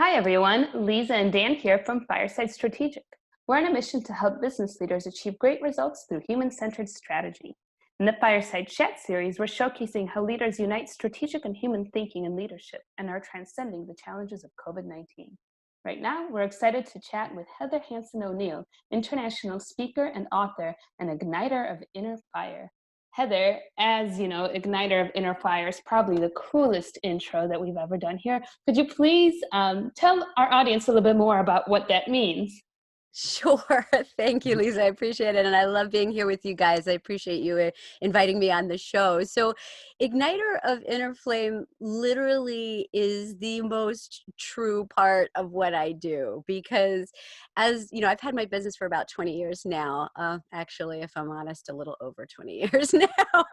Hi, everyone. Lisa and Dan here from Fireside Strategic. We're on a mission to help business leaders achieve great results through human-centered strategy. In the Fireside Chat series, we're showcasing how leaders unite strategic and human thinking in leadership and are transcending the challenges of COVID-19. Right now, we're excited to chat with Heather Hansen O'Neill, international speaker and author and igniter of inner fire. Heather, as you know, Igniter of Inner Fire is probably the coolest intro that we've ever done here. Could you please tell our audience a little bit more about what that means? Sure. Thank you, Lisa. I appreciate it. And I love being here with you guys. I appreciate you inviting me on the show. So, Igniter of Inner Flame literally is the most true part of what I do because, as you know, I've had my business for about 20 years now. Actually, if I'm honest, a little over 20 years now,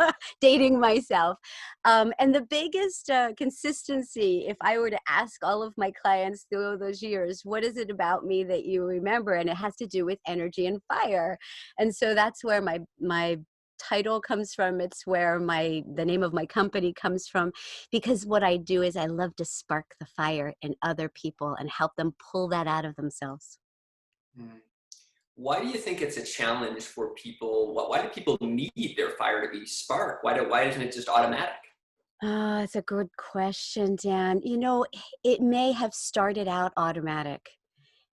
dating myself. And the biggest consistency, if I were to ask all of my clients through all those years, what is it about me that you remember? And it has to do with energy and fire. And so that's where my title comes from. It's where the name of my company comes from, because what I do is I love to spark the fire in other people and help them pull that out of themselves. Mm. Why do you think it's a challenge for people? Why do people need their fire to be sparked? Why isn't it just automatic? It's a good question, Dan. It may have started out automatic.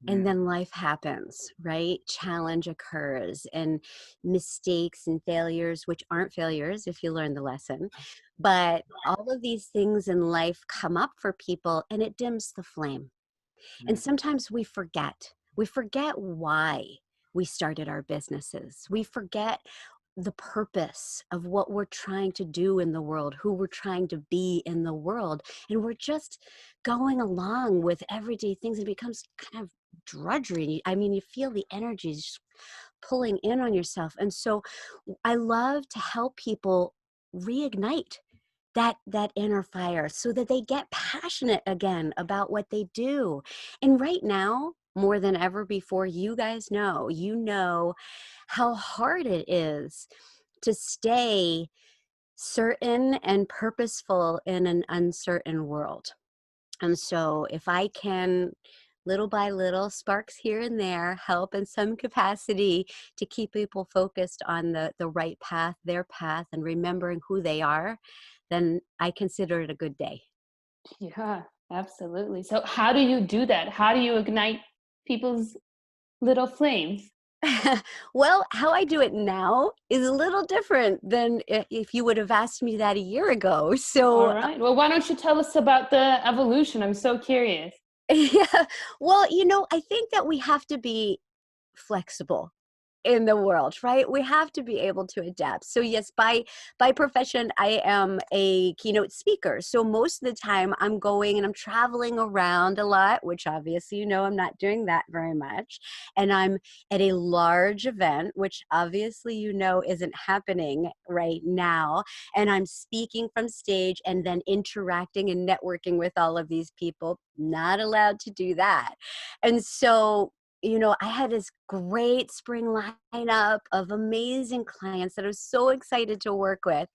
And Mm. then life happens, right? Challenge occurs and mistakes and failures, which aren't failures if you learn the lesson. But all of these things in life come up for people and it dims the flame. And Mm. sometimes we forget. We forget why we started our businesses. We forget the purpose of what we're trying to do in the world, who we're trying to be in the world. And we're just going along with everyday things. It becomes kind of drudgery. I mean, you feel the energy just pulling in on yourself. And so I love to help people reignite that inner fire so that they get passionate again about what they do. And right now, more than ever before, you know how hard it is to stay certain and purposeful in an uncertain world. And so if I can, little by little, sparks here and there, help in some capacity to keep people focused on the right path, their path, and remembering who they are, then I consider it a good day. Yeah, absolutely. So, how do you do that? How do you ignite people's little flames? Well, how I do it now is a little different than if you would have asked me that a year ago. All So, right. Well, why don't you tell us about the evolution? I'm so curious. yeah, well, I think that we have to be flexible in the world, right? We have to be able to adapt. So yes, by profession, I am a keynote speaker. So most of the time I'm going and I'm traveling around a lot, which obviously I'm not doing that very much. And I'm at a large event, which obviously isn't happening right now. And I'm speaking from stage and then interacting and networking with all of these people. Not allowed to do that. And so I had this great spring lineup of amazing clients that I was so excited to work with.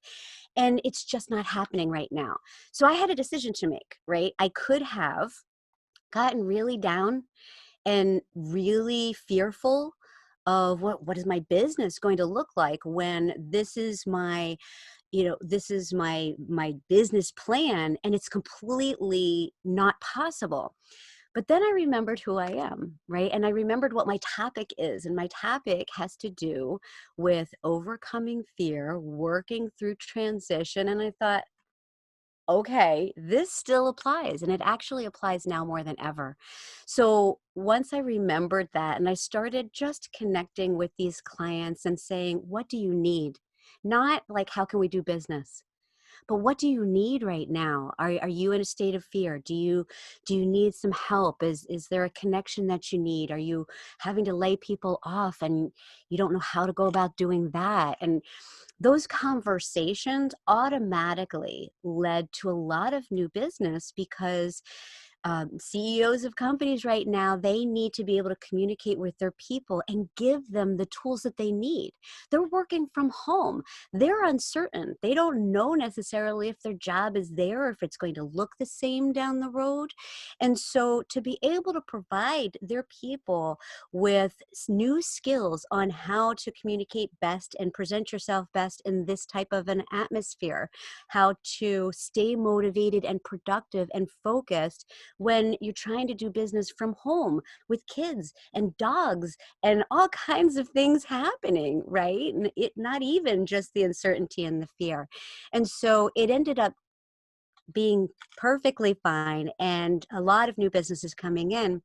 And it's just not happening right now. So I had a decision to make, right? I could have gotten really down and really fearful of what is my business going to look like when this is my business plan and it's completely not possible. But then I remembered who I am, right? And I remembered what my topic is. And my topic has to do with overcoming fear, working through transition. And I thought, okay, this still applies. And it actually applies now more than ever. So once I remembered that and I started just connecting with these clients and saying, what do you need? Not like, how can we do business? But what do you need right now? Are you in a state of fear? Do you need some help? Is there a connection that you need? Are you having to lay people off and you don't know how to go about doing that? And those conversations automatically led to a lot of new business because CEOs of companies right now, they need to be able to communicate with their people and give them the tools that they need. They're working from home. They're uncertain. They don't know necessarily if their job is there or if it's going to look the same down the road. And so to be able to provide their people with new skills on how to communicate best and present yourself best in this type of an atmosphere, how to stay motivated and productive and focused when you're trying to do business from home with kids and dogs and all kinds of things happening, right? And it not even just the uncertainty and the fear. And so it ended up being perfectly fine, and a lot of new businesses coming in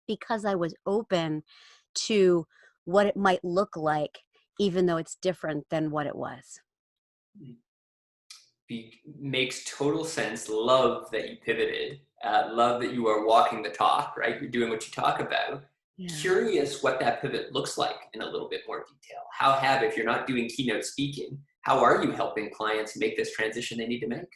because I was open to what it might look like, even though it's different than what it was. Makes total sense. Love that you pivoted. Love that you are walking the talk, right? You're doing what you talk about. Yeah. Curious what that pivot looks like in a little bit more detail. If you're not doing keynote speaking, how are you helping clients make this transition they need to make?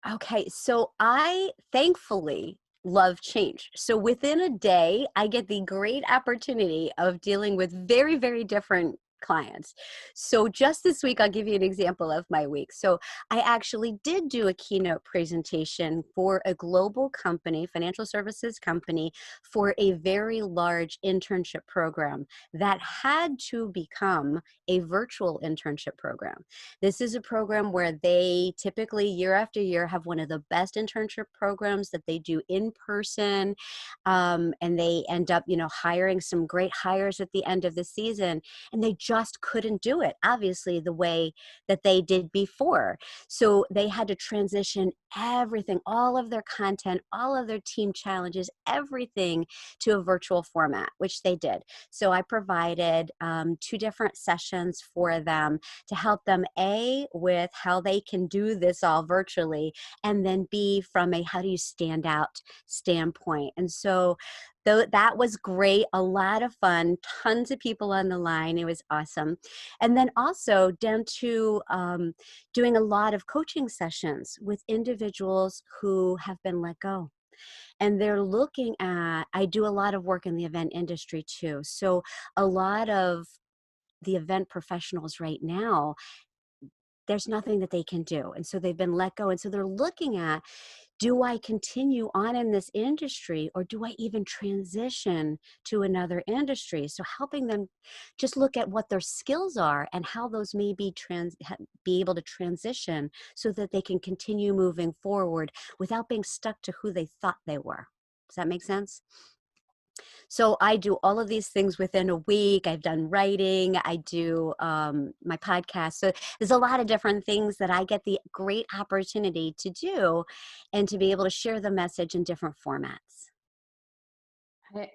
Okay, so I thankfully love change. So within a day, I get the great opportunity of dealing with very, very different clients. So just this week, I'll give you an example of my week. So I actually did do a keynote presentation for a global company, financial services company, for a very large internship program that had to become a virtual internship program. This is a program where they typically year after year have one of the best internship programs that they do in person. And they end up, hiring some great hires at the end of the season. And they just couldn't do it, obviously, the way that they did before. So they had to transition everything, all of their content, all of their team challenges, everything to a virtual format, which they did. So I provided 2 different sessions for them to help them, A, with how they can do this all virtually, and then B, from a how do you stand out standpoint. And so that was great, a lot of fun, tons of people on the line. It was awesome. And then also down to doing a lot of coaching sessions with individuals who have been let go. And they're looking at, I do a lot of work in the event industry too. So a lot of the event professionals right now, there's nothing that they can do. And so they've been let go. And so they're looking at, do I continue on in this industry, or do I even transition to another industry? So helping them just look at what their skills are and how those may be able to transition so that they can continue moving forward without being stuck to who they thought they were. Does that make sense? So I do all of these things within a week. I've done writing. I do my podcast. So there's a lot of different things that I get the great opportunity to do and to be able to share the message in different formats.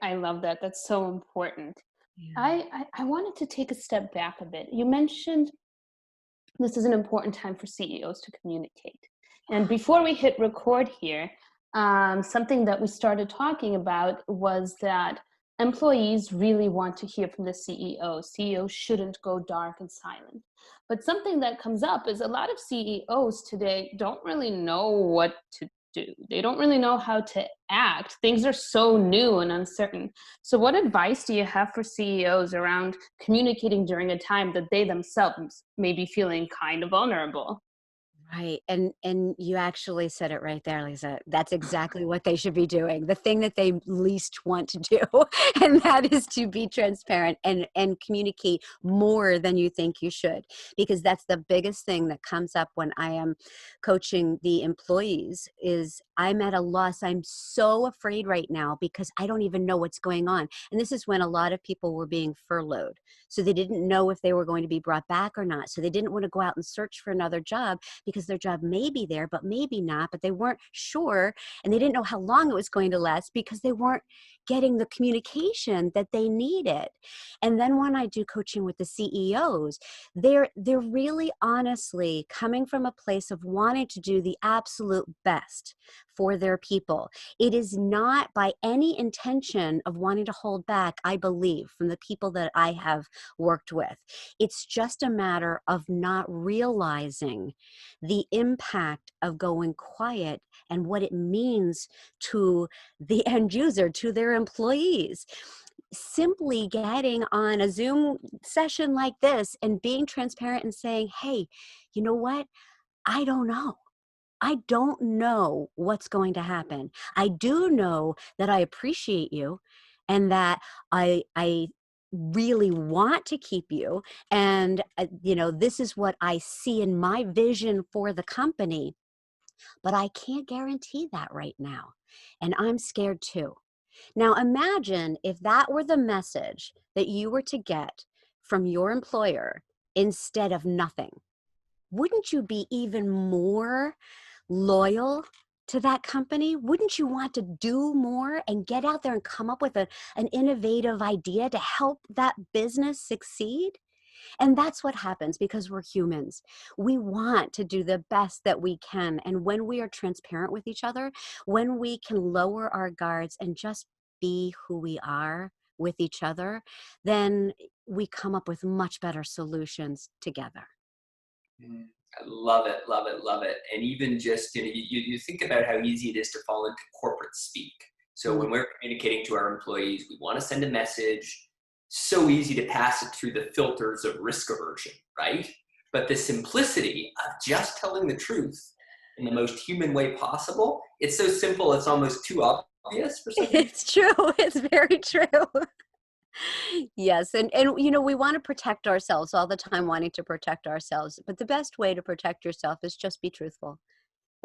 I love that. That's so important. Yeah. I wanted to take a step back a bit. You mentioned this is an important time for CEOs to communicate. And before we hit record here, something that we started talking about was that employees really want to hear from the CEO. CEOs shouldn't go dark and silent. But something that comes up is a lot of CEOs today don't really know what to do. They don't really know how to act. Things are so new and uncertain. So what advice do you have for CEOs around communicating during a time that they themselves may be feeling kind of vulnerable? Right. And you actually said it right there, Lisa. That's exactly what they should be doing. The thing that they least want to do. And that is to be transparent and communicate more than you think you should. Because that's the biggest thing that comes up when I am coaching the employees is I'm at a loss. I'm so afraid right now because I don't even know what's going on. And this is when a lot of people were being furloughed. So they didn't know if they were going to be brought back or not. So they didn't want to go out and search for another job because their job may be there, but maybe not, but they weren't sure. And they didn't know how long it was going to last because they weren't getting the communication that they needed. And then when I do coaching with the CEOs, they're really honestly coming from a place of wanting to do the absolute best for their people. It is not by any intention of wanting to hold back, I believe, from the people that I have worked with. It's just a matter of not realizing the impact of going quiet and what it means to the end user, to their employees. Simply getting on a Zoom session like this and being transparent and saying, hey, you know what? I don't know. I don't know what's going to happen. I do know that I appreciate you and that I really want to keep you. And, this is what I see in my vision for the company, but I can't guarantee that right now. And I'm scared too. Now, imagine if that were the message that you were to get from your employer instead of nothing. Wouldn't you be even more loyal to that company? Wouldn't you want to do more and get out there and come up with an innovative idea to help that business succeed? And that's what happens because we're humans. We want to do the best that we can. And when we are transparent with each other, when we can lower our guards and just be who we are with each other, then we come up with much better solutions together. I love it, love it, love it. And even just, you think about how easy it is to fall into corporate speak. So when we're communicating to our employees, we want to send a message. So easy to pass it through the filters of risk aversion, right? But the simplicity of just telling the truth in the most human way possible, it's so simple, it's almost too obvious for some people. It's true. It's very true. Yes. And we want to protect ourselves all the time, wanting to protect ourselves. But the best way to protect yourself is just be truthful,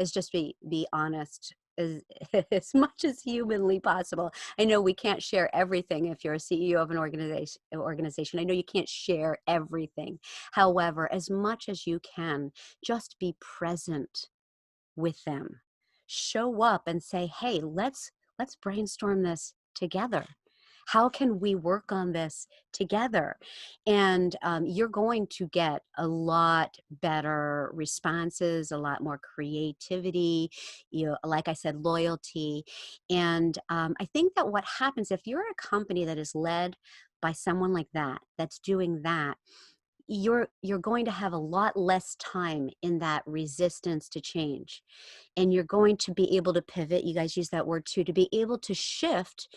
is just be honest as, as much as humanly possible. I know we can't share everything if you're a CEO of an organization. I know you can't share everything. However, as much as you can, just be present with them. Show up and say, hey, let's brainstorm this together. How can we work on this together? And you're going to get a lot better responses, a lot more creativity, like I said, loyalty. And I think that what happens if you're a company that is led by someone like that, that's doing that, you're going to have a lot less time in that resistance to change. And you're going to be able to pivot. You guys use that word too, to be able to shift.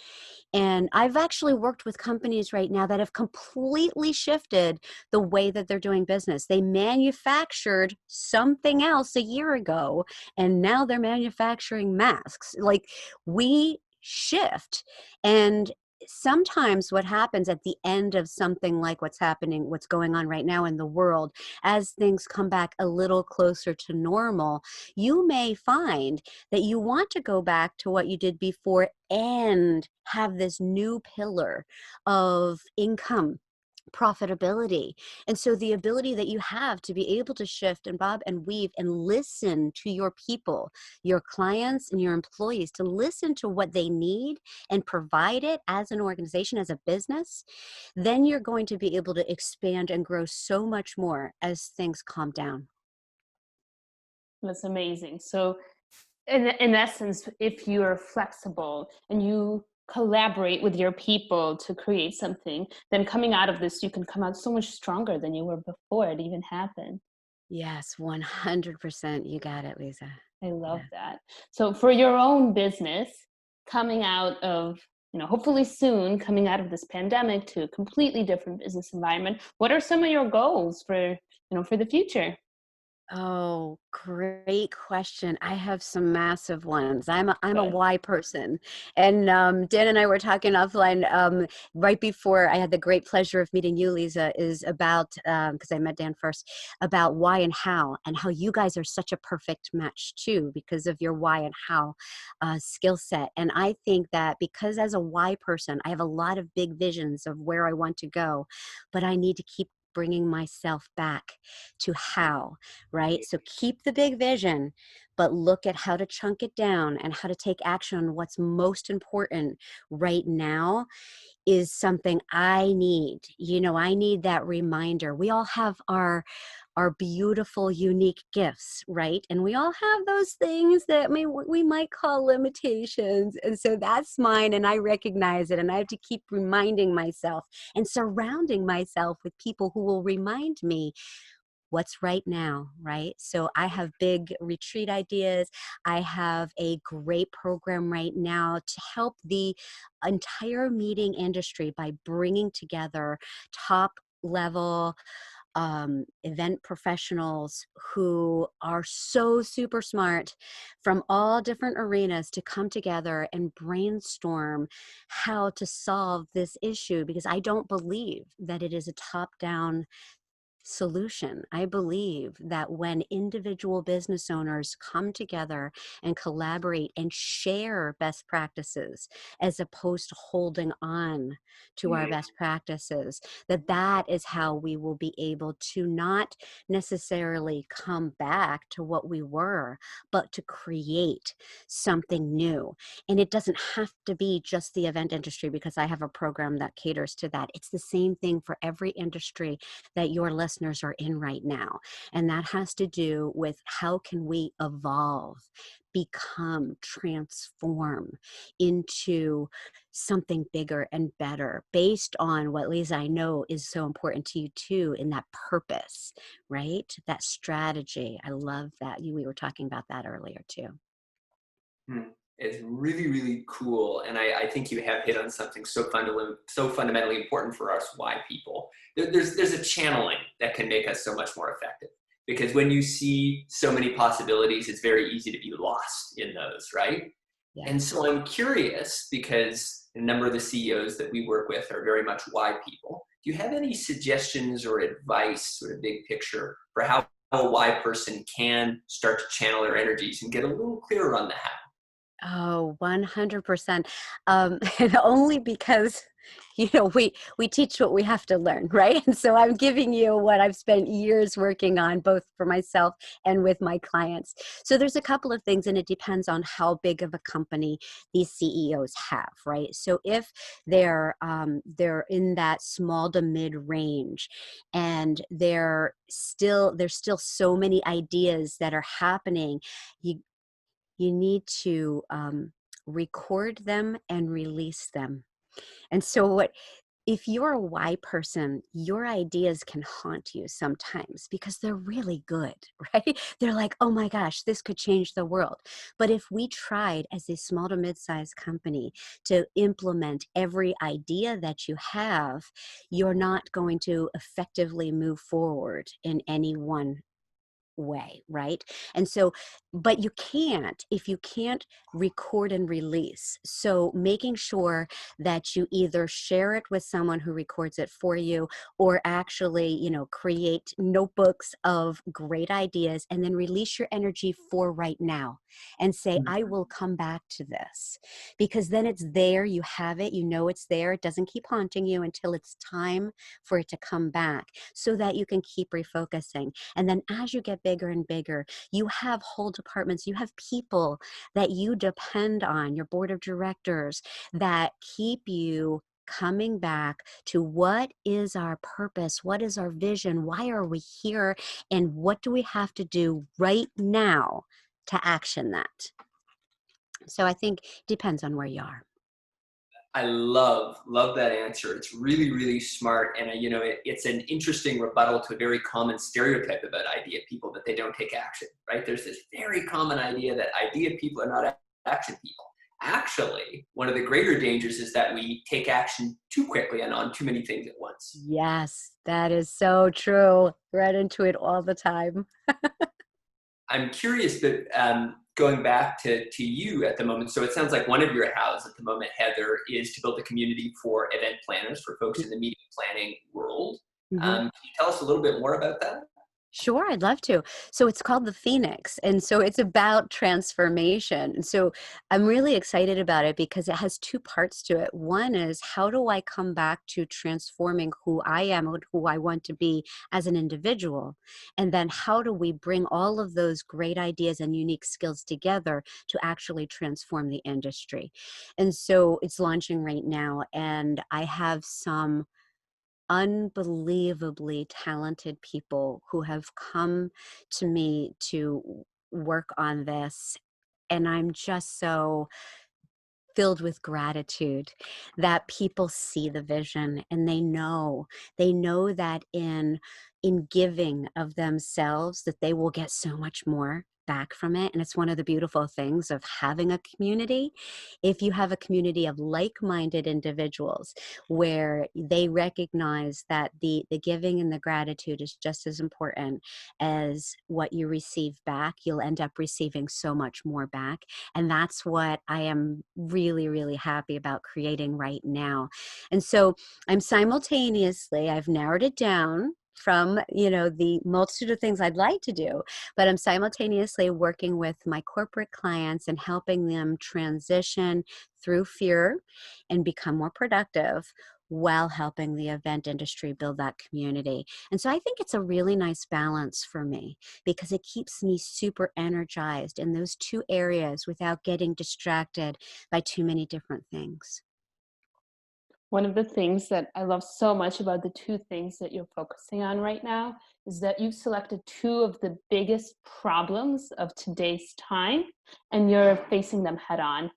And I've actually worked with companies right now that have completely shifted the way that they're doing business. They manufactured something else a year ago, and now they're manufacturing masks. Like, we shift. And sometimes what happens at the end of something like what's going on right now in the world, as things come back a little closer to normal, you may find that you want to go back to what you did before and have this new pillar of income, profitability. And so the ability that you have to be able to shift and bob and weave and listen to your people, your clients and your employees, to listen to what they need and provide it as an organization, as a business, then you're going to be able to expand and grow so much more as things calm down. That's amazing. So in essence, if you're flexible and you collaborate with your people to create something, then coming out of this, you can come out so much stronger than you were before it even happened. Yes, 100%. You got it, Lisa. I love that. So for your own business, coming out of, hopefully soon coming out of this pandemic to a completely different business environment, what are some of your goals for the future? Oh, great question. I have some massive ones. I'm a why person. And Dan and I were talking offline right before I had the great pleasure of meeting you, Lisa, is about, because I met Dan first, about why and how you guys are such a perfect match too, because of your why and how skill set. And I think that because as a why person, I have a lot of big visions of where I want to go, but I need to keep bringing myself back to how, right? So keep the big vision, but look at how to chunk it down and how to take action on what's most important right now is something I need. I need that reminder. We all have our beautiful, unique gifts, right? And we all have those things that we might call limitations. And so that's mine, and I recognize it. And I have to keep reminding myself and surrounding myself with people who will remind me what's right now, right? So I have big retreat ideas. I have a great program right now to help the entire meeting industry by bringing together top level event professionals who are so super smart from all different arenas to come together and brainstorm how to solve this issue, because I don't believe that it is a top-down solution. I believe that when individual business owners come together and collaborate and share best practices as opposed to holding on to our best practices, that is how we will be able to not necessarily come back to what we were, but to create something new. And it doesn't have to be just the event industry, because I have a program that caters to that. It's the same thing for every industry that your listeners are in right now. And that has to do with how can we evolve, become, transform into something bigger and better based on what, Lisa, I know is so important to you too, in that purpose, right? That strategy. I love that. We were talking about that earlier too. It's really, really cool. And I think you have hit on something so fundamentally important for us why people. There's a channeling that can make us so much more effective. Because when you see so many possibilities, it's very easy to be lost in those, right? Yeah. And so I'm curious, because a number of the CEOs that we work with are very much why people. Do you have any suggestions or advice, sort of big picture, for how a why person can start to channel their energies and get a little clearer on the how? Oh, 100%. And only because, we teach what we have to learn, right? And so I'm giving you what I've spent years working on, both for myself and with my clients. So there's a couple of things, and it depends on how big of a company these CEOs have, right? So if they're in that small to mid range, and there's still so many ideas that are happening, you need to record them and release them. And so if you're a why person, your ideas can haunt you sometimes because they're really good, right? They're like, oh my gosh, this could change the world. But if we tried as a small to mid-sized company to implement every idea that you have, you're not going to effectively move forward in any one way, right? And so, but you can't if you can't record and release. So making sure that you either share it with someone who records it for you, or actually, create notebooks of great ideas and then release your energy for right now and say, I will come back to this, because then it's there, you have it, it's there. It doesn't keep haunting you until it's time for it to come back, so that you can keep refocusing. And then as you get bigger and bigger, you have whole departments, you have people that you depend on, your board of directors, that keep you coming back to what is our purpose, what is our vision, why are we here, and what do we have to do right now to action that. So I think it depends on where you are. I love that answer. It's really, really smart. And, it's an interesting rebuttal to a very common stereotype about idea people, that they don't take action, right? There's this very common idea that idea people are not action people. Actually, one of the greater dangers is that we take action too quickly and on too many things at once. Yes, that is so true. Right into it all the time. I'm curious that going back to you at the moment, so it sounds like one of your hows at the moment, Heather, is to build a community for event planners, for folks in the meeting planning world. Mm-hmm. Can you tell us a little bit more about that? Sure, I'd love to. So it's called the Phoenix, and so it's about transformation. And so I'm really excited about it because it has two parts to it. One is, how do I come back to transforming who I am and who I want to be as an individual? And then how do we bring all of those great ideas and unique skills together to actually transform the industry? And so it's launching right now, and I have some unbelievably talented people who have come to me to work on this. And I'm just so filled with gratitude, that people see the vision and they know that in giving of themselves, that they will get so much more back from it. And it's one of the beautiful things of having a community. If you have a community of like-minded individuals where they recognize that the giving and the gratitude is just as important as what you receive back, you'll end up receiving so much more back. And that's what I am really, really happy about creating right now. And so I've narrowed it down from, the multitude of things I'd like to do, but I'm simultaneously working with my corporate clients and helping them transition through fear and become more productive while helping the event industry build that community. And so I think it's a really nice balance for me because it keeps me super energized in those two areas without getting distracted by too many different things. One of the things that I love so much about the two things that you're focusing on right now is that you've selected two of the biggest problems of today's time and you're facing them head on.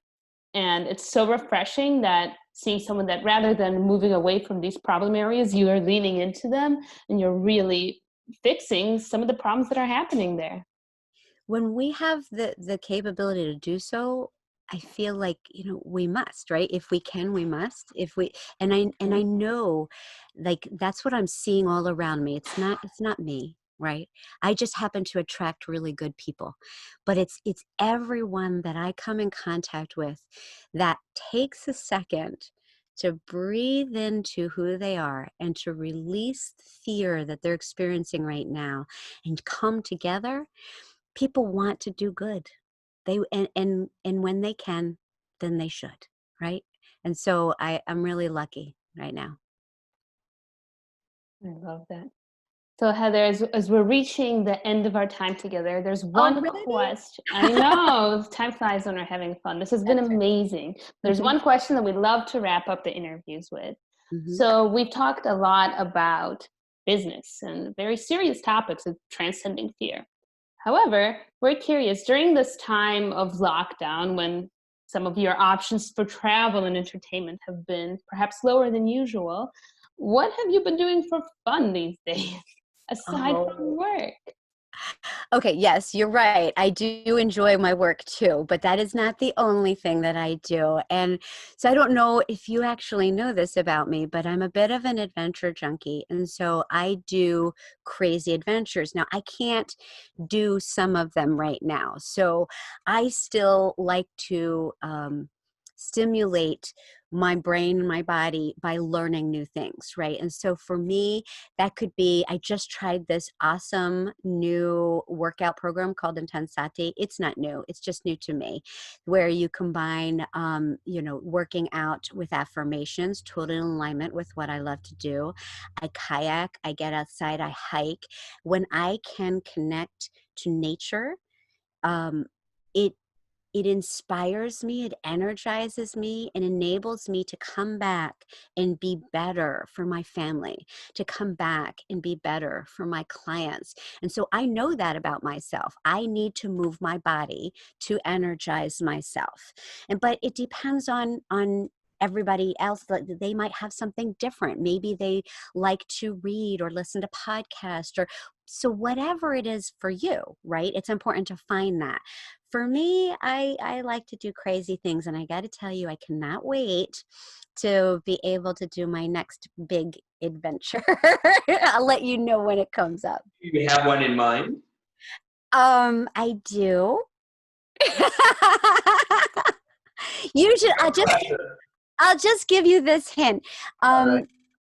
And it's so refreshing that seeing someone that rather than moving away from these problem areas, you are leaning into them and you're really fixing some of the problems that are happening there. When we have the capability to do so, I feel like, we must, right? If we can, we must. If we and I know, like, that's what I'm seeing all around me. It's not me, right? I just happen to attract really good people. But it's everyone that I come in contact with that takes a second to breathe into who they are and to release the fear that they're experiencing right now and come together. People want to do good. And when they can, then they should, right? And so I'm really lucky right now. I love that. So Heather, as we're reaching the end of our time together, there's one Already? question. I know, time flies when we're having fun. This has been That's amazing. There's right. one question that we love to wrap up the interviews with. Hmm. So we've talked a lot about business and very serious topics of transcending fear. However, we're curious, during this time of lockdown, when some of your options for travel and entertainment have been perhaps lower than usual, what have you been doing for fun these days, aside from Oh. work? Okay, yes, you're right. I do enjoy my work too, but that is not the only thing that I do. And so I don't know if you actually know this about me, but I'm a bit of an adventure junkie. And so I do crazy adventures. Now, I can't do some of them right now. So I still like to stimulate my brain and my body by learning new things, right? And so for me, that could be, I just tried this awesome new workout program called Intensati. It's not new, it's just new to me, where you combine, working out with affirmations, totally in alignment with what I love to do. I kayak, I get outside, I hike. When I can connect to nature, um, it it inspires me, it energizes me, and enables me to come back and be better for my family, to come back and be better for my clients. And so I know that about myself. I need to move my body to energize myself. But it depends on everybody else. They might have something different. Maybe they like to read or listen to podcasts, or so whatever it is for you, right? It's important to find that. For me, I like to do crazy things, and I got to tell you, I cannot wait to be able to do my next big adventure. I'll let you know when it comes up. Do you have one in mind? I do. Usually, I'll just give you this hint. All right.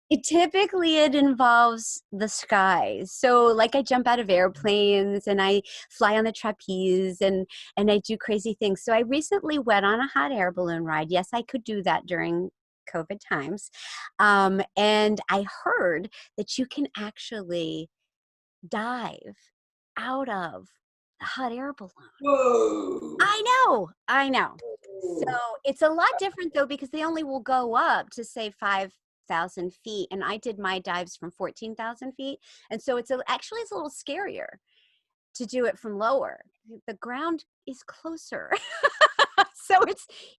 It involves the skies. So like I jump out of airplanes and I fly on the trapeze and I do crazy things. So I recently went on a hot air balloon ride. Yes, I could do that during COVID times. And I heard that you can actually dive out of the hot air balloon. Whoa. I know. So it's a lot different though, because they only will go up to say 5,000 feet. And I did my dives from 14,000 feet. And so actually it's a little scarier to do it from lower. The ground is closer. So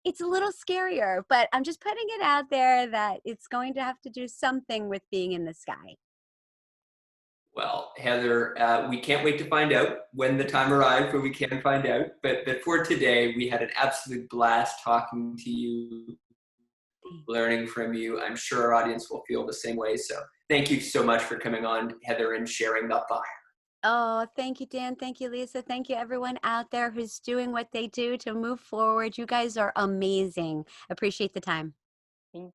it's a little scarier, but I'm just putting it out there that it's going to have to do something with being in the sky. Well, Heather, we can't wait to find out when the time arrives where we can find out. But for today, we had an absolute blast talking to you, learning from you. I'm sure our audience will feel the same way. So thank you so much for coming on, Heather, and sharing the fire. Oh, thank you, Dan. Thank you, Lisa. Thank you, everyone out there who's doing what they do to move forward. You guys are amazing. Appreciate the time. Thank